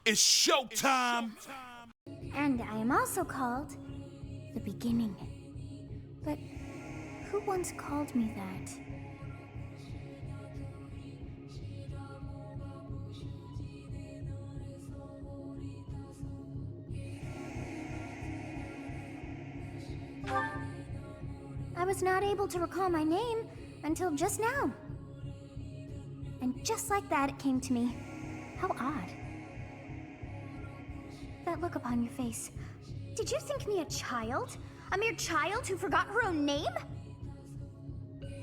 It's showtime! And I am also called the Beginning. But who once called me that? I was not able to recall my name until just now. And just like that, it came to me. How odd. That look upon your face. Did you think me a child? A mere child who forgot her own name?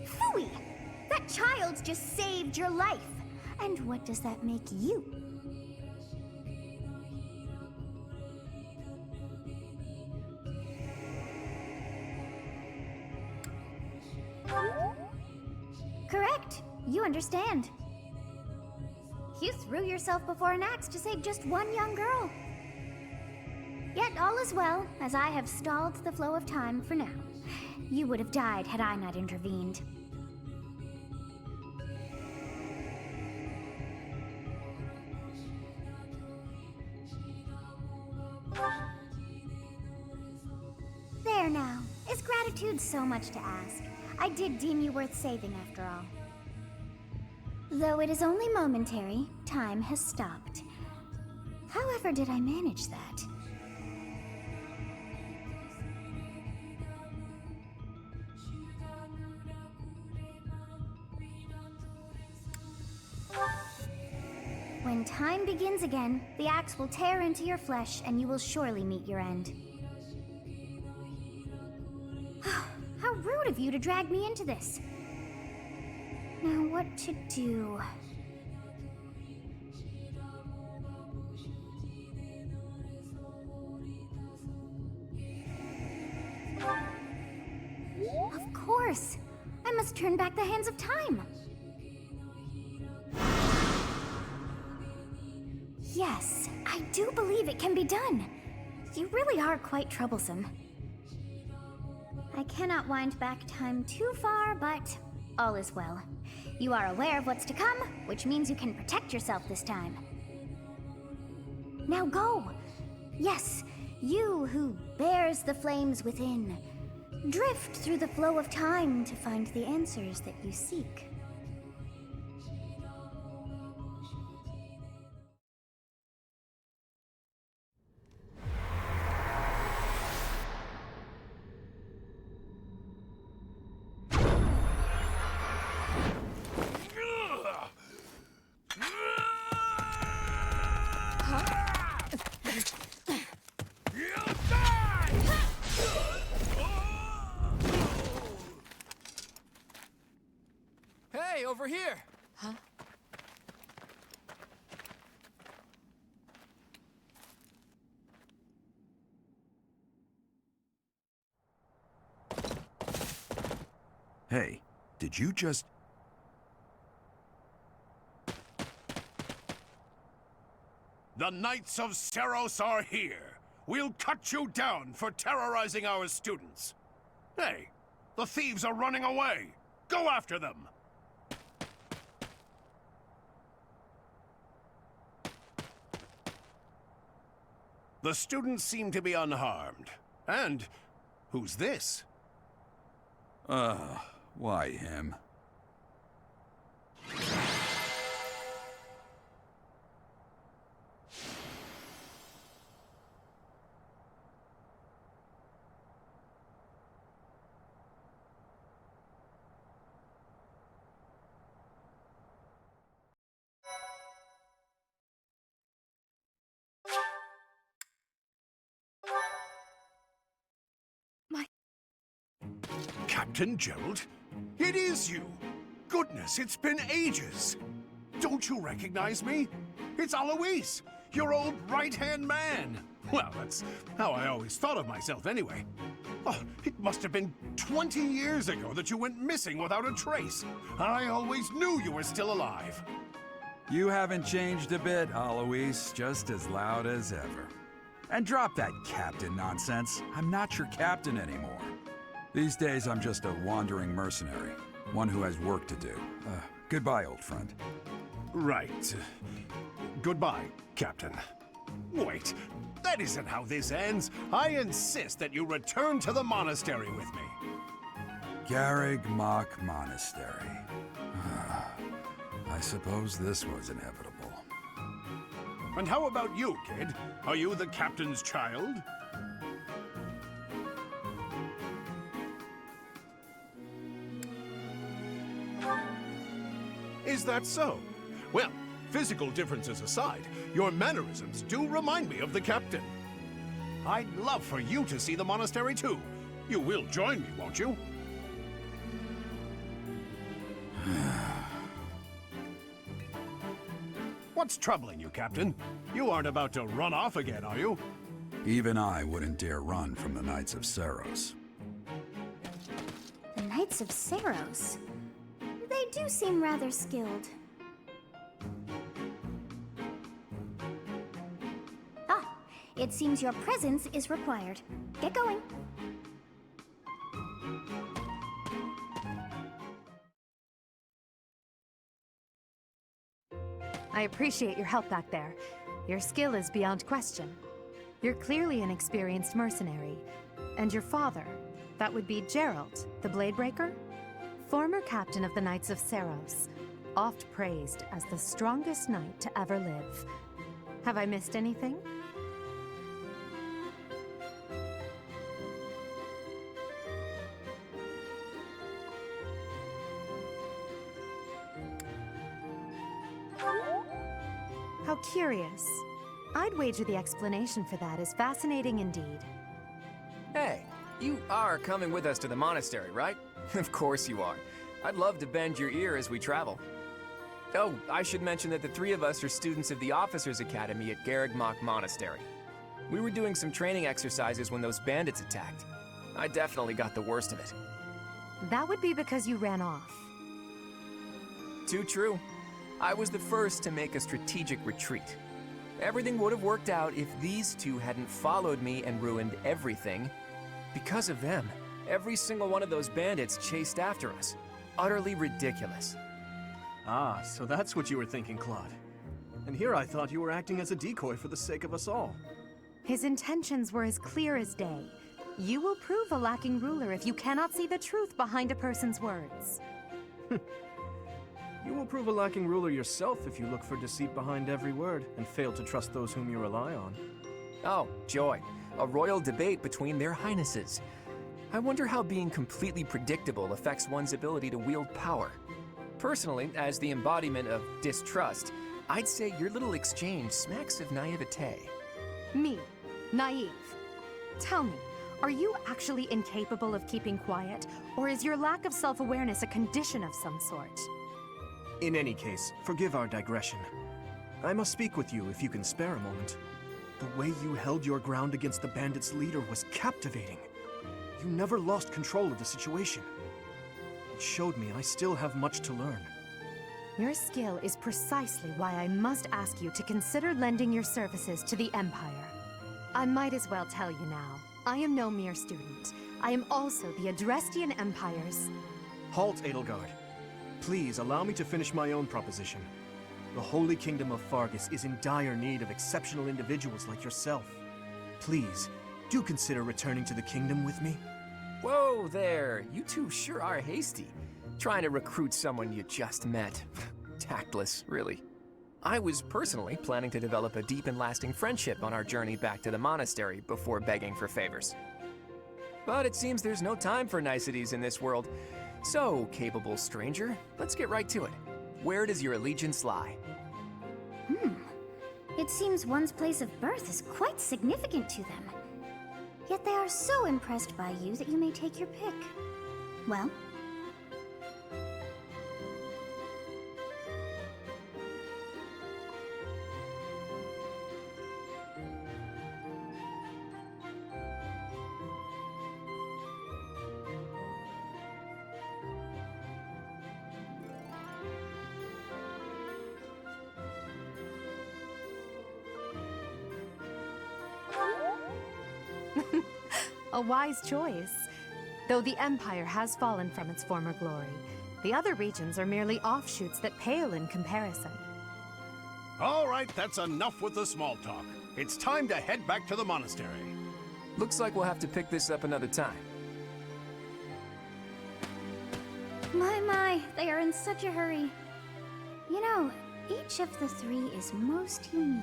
Phooey! That child just saved your life. And what does that make you? Correct. You understand. You threw yourself before an axe to save just one young girl. Yet all is well, as I have stalled the flow of time for now. You would have died had I not intervened. There now. Is gratitude so much to ask? I did deem you worth saving after all. Though it is only momentary, time has stopped. However did I manage that? When time begins again, the axe will tear into your flesh and you will surely meet your end. How rude of you to drag me into this. Now what to do? Of course! I must turn back the hands of time! Yes, I do believe it can be done. You really are quite troublesome. I cannot wind back time too far, but all is well. You are aware of what's to come, which means you can protect yourself this time. Now go! Yes, you who bears the flames within. Drift through the flow of time to find the answers that you seek. Hey, over here! Huh? Hey, did you just... The Knights of Seros are here. We'll cut you down for terrorizing our students. Hey, the thieves are running away. Go after them. The students seem to be unharmed. And who's this? Why him? Captain Gerald? It is you! Goodness, it's been ages! Don't you recognize me? It's Alois, your old right-hand man! Well, that's how I always thought of myself anyway. Oh, it must have been 20 years ago that you went missing without a trace. I always knew you were still alive. You haven't changed a bit, Alois. Just as loud as ever. And drop that captain nonsense. I'm not your captain anymore. These days, I'm just a wandering mercenary. One who has work to do. Goodbye, old friend. Right. Goodbye, Captain. Wait, that isn't how this ends. I insist that you return to the monastery with me. Garreg Mach Monastery. I suppose this was inevitable. And how about you, kid? Are you the captain's child? Is that so? Well, physical differences aside, your mannerisms do remind me of the captain. I'd love for you to see the monastery too. You will join me, won't you? What's troubling you, Captain? You aren't about to run off again, are you? Even I wouldn't dare run from the Knights of Seiros. The Knights of Seiros. They do seem rather skilled. Ah, it seems your presence is required. Get going. I appreciate your help back there. Your skill is beyond question. You're clearly an experienced mercenary. And your father, that would be Gerald, the Bladebreaker? Former captain of the Knights of Seiros, oft praised as the strongest knight to ever live. Have I missed anything? How curious. I'd wager the explanation for that is fascinating indeed. Hey, you are coming with us to the monastery, right? Of course you are. I'd love to bend your ear as we travel. Oh, I should mention that the three of us are students of the Officers' Academy at Garreg Mach Monastery. We were doing some training exercises when those bandits attacked. I definitely got the worst of it. That would be because you ran off. Too true. I was the first to make a strategic retreat. Everything would have worked out if these two hadn't followed me and ruined everything. Because of them, every single one of those bandits chased after us. Utterly ridiculous. Ah, so that's what you were thinking, Claude. And here I thought you were acting as a decoy for the sake of us all. His intentions were as clear as day. You will prove a lacking ruler if you cannot see the truth behind a person's words. You will prove a lacking ruler yourself if you look for deceit behind every word and fail to trust those whom you rely on. Oh, joy. A royal debate between their highnesses. I wonder how being completely predictable affects one's ability to wield power. Personally, as the embodiment of distrust, I'd say your little exchange smacks of naivete. Me, naive. Tell me, are you actually incapable of keeping quiet, or is your lack of self-awareness a condition of some sort? In any case, forgive our digression. I must speak with you if you can spare a moment. The way you held your ground against the bandits' leader was captivating. You never lost control of the situation. It showed me I still have much to learn. Your skill is precisely why I must ask you to consider lending your services to the Empire. I might as well tell you now, I am no mere student. I am also the Adrestian Empire's... Halt, Edelgard. Please allow me to finish my own proposition. The Holy Kingdom of Fargus is in dire need of exceptional individuals like yourself. Please, do consider returning to the kingdom with me. Whoa there, you two sure are hasty. Trying to recruit someone you just met. Tactless, really. I was personally planning to develop a deep and lasting friendship on our journey back to the monastery before begging for favors. But it seems there's no time for niceties in this world. So, capable stranger, let's get right to it. Where does your allegiance lie? It seems one's place of birth is quite significant to them. Yet they are so impressed by you that you may take your pick. Well? A wise choice. Though the Empire has fallen from its former glory, the other regions are merely offshoots that pale in comparison. All right, that's enough with the small talk. It's time to head back to the monastery. Looks like we'll have to pick this up another time. My, they are in such a hurry. You know, each of the three is most unique.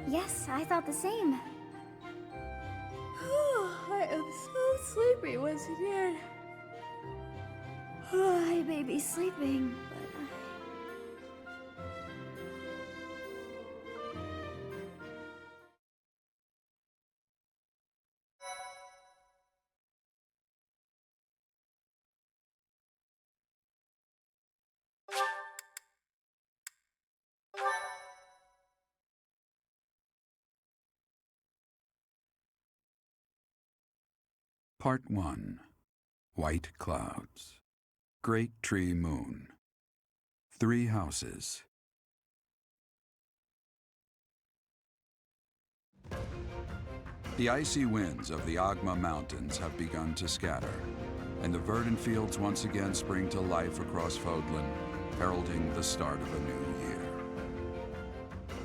Yes, I thought the same. I am so sleepy once again. I may be sleeping, but Part 1. White Clouds. Great Tree Moon. 3 houses. The icy winds of the Agma Mountains have begun to scatter, and the verdant fields once again spring to life across Fodlan, heralding the start of a new year.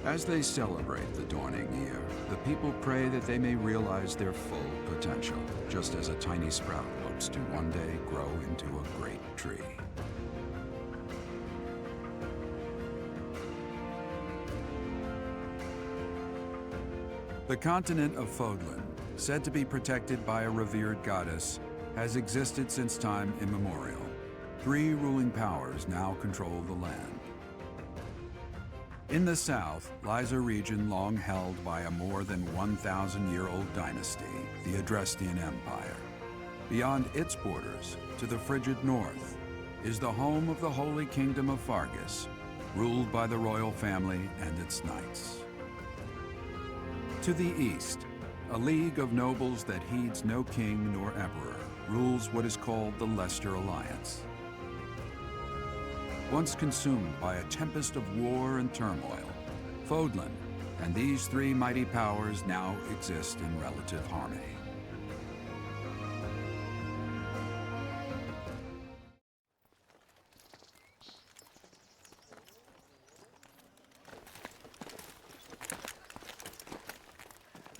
As they celebrate the dawning year, the people pray that they may realize their full potential, just as a tiny sprout hopes to one day grow into a great tree. The continent of Fodlan, said to be protected by a revered goddess, has existed since time immemorial. 3 ruling powers now control the land. In the south lies a region long held by a more than 1,000-year-old dynasty, the Adrestian Empire. Beyond its borders, to the frigid north, is the home of the Holy Kingdom of Fargus, ruled by the royal family and its knights. To the east, a league of nobles that heeds no king nor emperor rules what is called the Leicester Alliance. Once consumed by a tempest of war and turmoil, Fodlan and these 3 mighty powers now exist in relative harmony.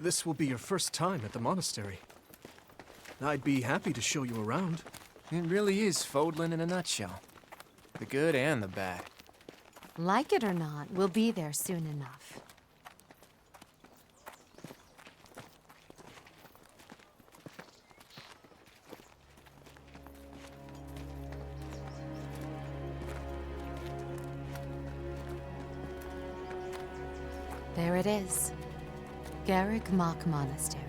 This will be your first time at the monastery. I'd be happy to show you around. It really is Fodlan in a nutshell. The good and the bad. Like it or not, we'll be there soon enough. There it is. Garrick Mach Monastery.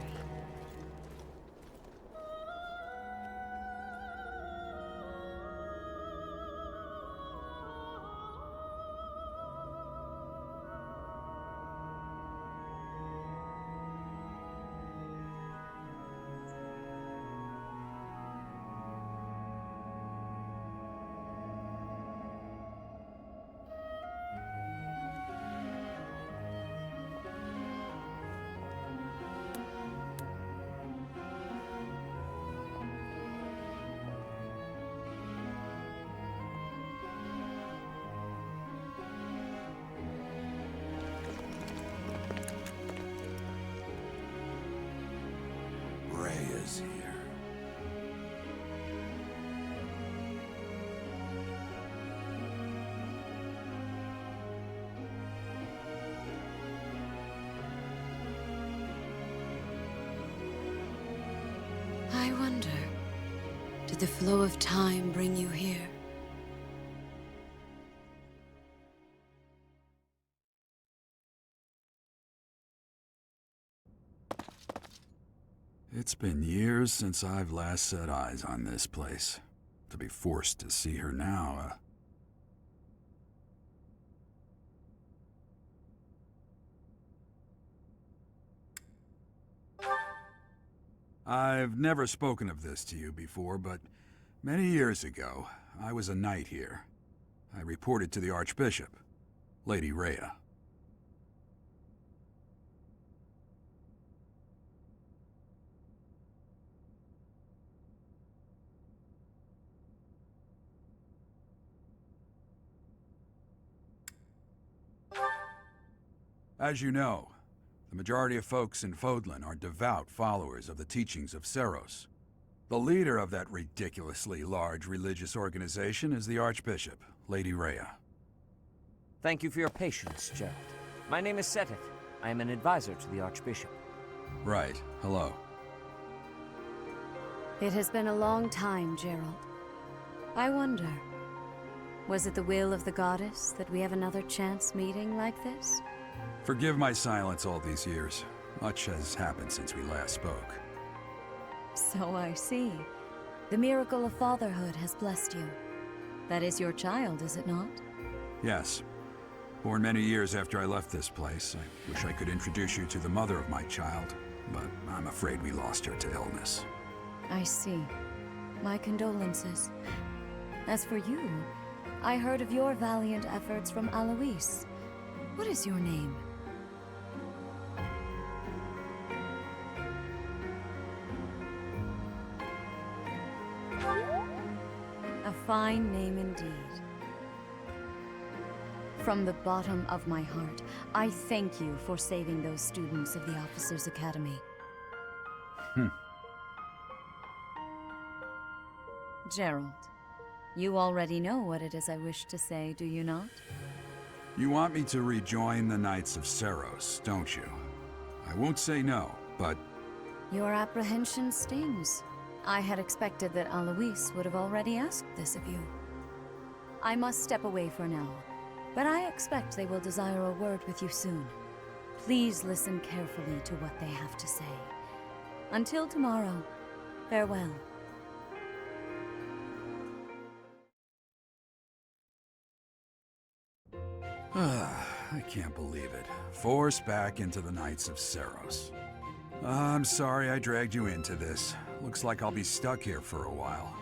Is here. I wonder, did the flow of time bring you here? It's been years since I've last set eyes on this place. To be forced to see her now, I've never spoken of this to you before, but many years ago, I was a knight here. I reported to the Archbishop, Lady Rhea. As you know, the majority of folks in Fodlan are devout followers of the teachings of Seiros. The leader of that ridiculously large religious organization is the Archbishop, Lady Rhea. Thank you for your patience, Gerald. My name is Seteth. I am an advisor to the Archbishop. Right. Hello. It has been a long time, Gerald. I wonder, was it the will of the goddess that we have another chance meeting like this? Forgive my silence all these years. Much has happened since we last spoke. So I see. The miracle of fatherhood has blessed you. That is your child, is it not? Yes. Born many years after I left this place, I wish I could introduce you to the mother of my child, but I'm afraid we lost her to illness. I see. My condolences. As for you, I heard of your valiant efforts from Alois. What is your name? A fine name indeed. From the bottom of my heart, I thank you for saving those students of the Officers' Academy. Gerald, you already know what it is I wish to say, do you not? You want me to rejoin the Knights of Seiros, don't you? I won't say no, but... Your apprehension stings. I had expected that Alois would have already asked this of you. I must step away for now, but I expect they will desire a word with you soon. Please listen carefully to what they have to say. Until tomorrow, farewell. I can't believe it. Forced back into the Knights of Seiros. I'm sorry I dragged you into this. Looks like I'll be stuck here for a while.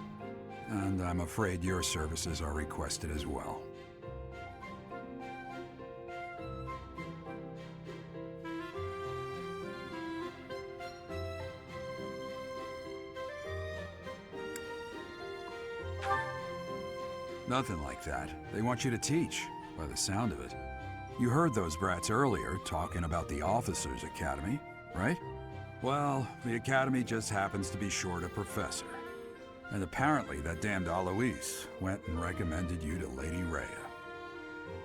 And I'm afraid your services are requested as well. Nothing like that. They want you to teach, by the sound of it. You heard those brats earlier talking about the Officers' Academy, right? Well, the Academy just happens to be short a professor. And apparently that damned Alois went and recommended you to Lady Rhea.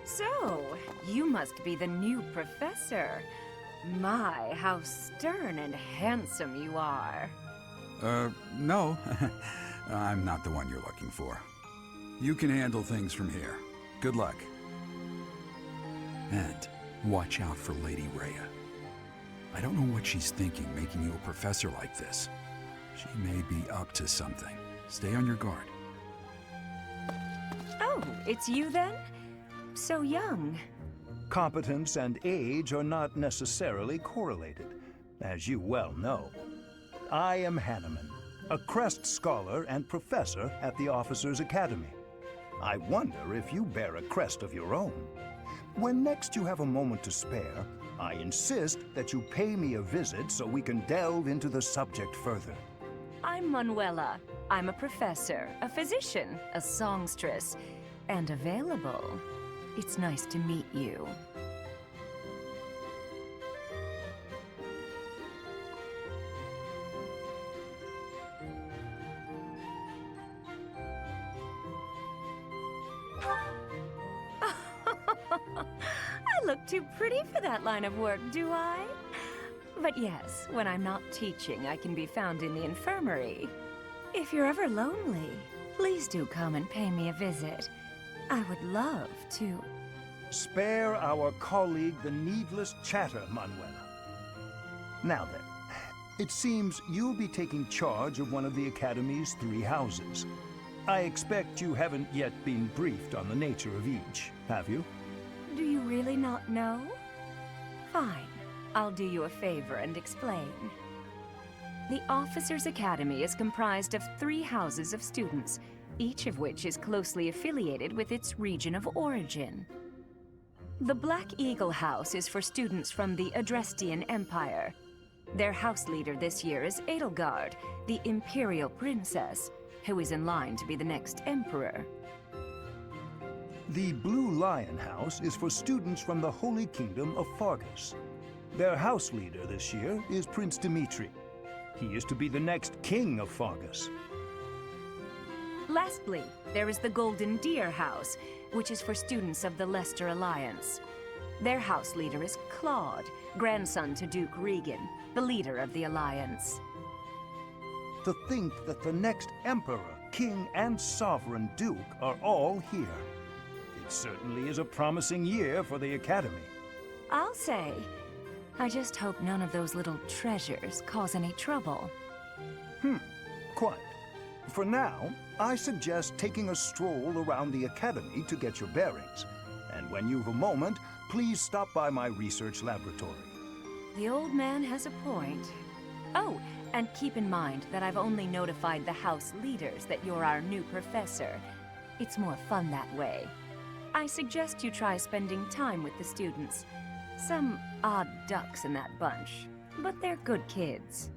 So, you must be the new professor. My, how stern and handsome you are. No. I'm not the one you're looking for. You can handle things from here. Good luck. And watch out for Lady Rhea. I don't know what she's thinking making you a professor like this. She may be up to something. Stay on your guard. Oh, it's you then? So young. Competence and age are not necessarily correlated, as you well know. I am Hanneman, a Crest Scholar and Professor at the Officers' Academy. I wonder if you bear a crest of your own. When next you have a moment to spare, I insist that you pay me a visit so we can delve into the subject further. I'm Manuela. I'm a professor, a physician, a songstress, and available. It's nice to meet you. I look too pretty for that line of work, do I? But yes, when I'm not teaching, I can be found in the infirmary. If you're ever lonely, please do come and pay me a visit. I would love to. Spare our colleague the needless chatter, Manuela. Now then, It seems you'll be taking charge of one of the Academy's 3 houses. I expect you haven't yet been briefed on the nature of each, have you? Do you really not know? Fine. I'll do you a favor and explain. The Officers' Academy is comprised of 3 houses of students, each of which is closely affiliated with its region of origin. The Black Eagle House is for students from the Adrestian Empire. Their house leader this year is Edelgard, the Imperial Princess, who is in line to be the next Emperor. The Blue Lion House is for students from the Holy Kingdom of Fargus. Their house leader this year is Prince Dimitri. He is to be the next king of Fargus. Lastly, there is the Golden Deer House, which is for students of the Leicester Alliance. Their house leader is Claude, grandson to Duke Regan, the leader of the Alliance. To think that the next Emperor, King, and Sovereign Duke are all here. It certainly is a promising year for the Academy. I'll say. I just hope none of those little treasures cause any trouble. Quite. For now, I suggest taking a stroll around the Academy to get your bearings. And when you've a moment, please stop by my research laboratory. The old man has a point. Oh, and keep in mind that I've only notified the house leaders that you're our new professor. It's more fun that way. I suggest you try spending time with the students. Some odd ducks in that bunch, but they're good kids.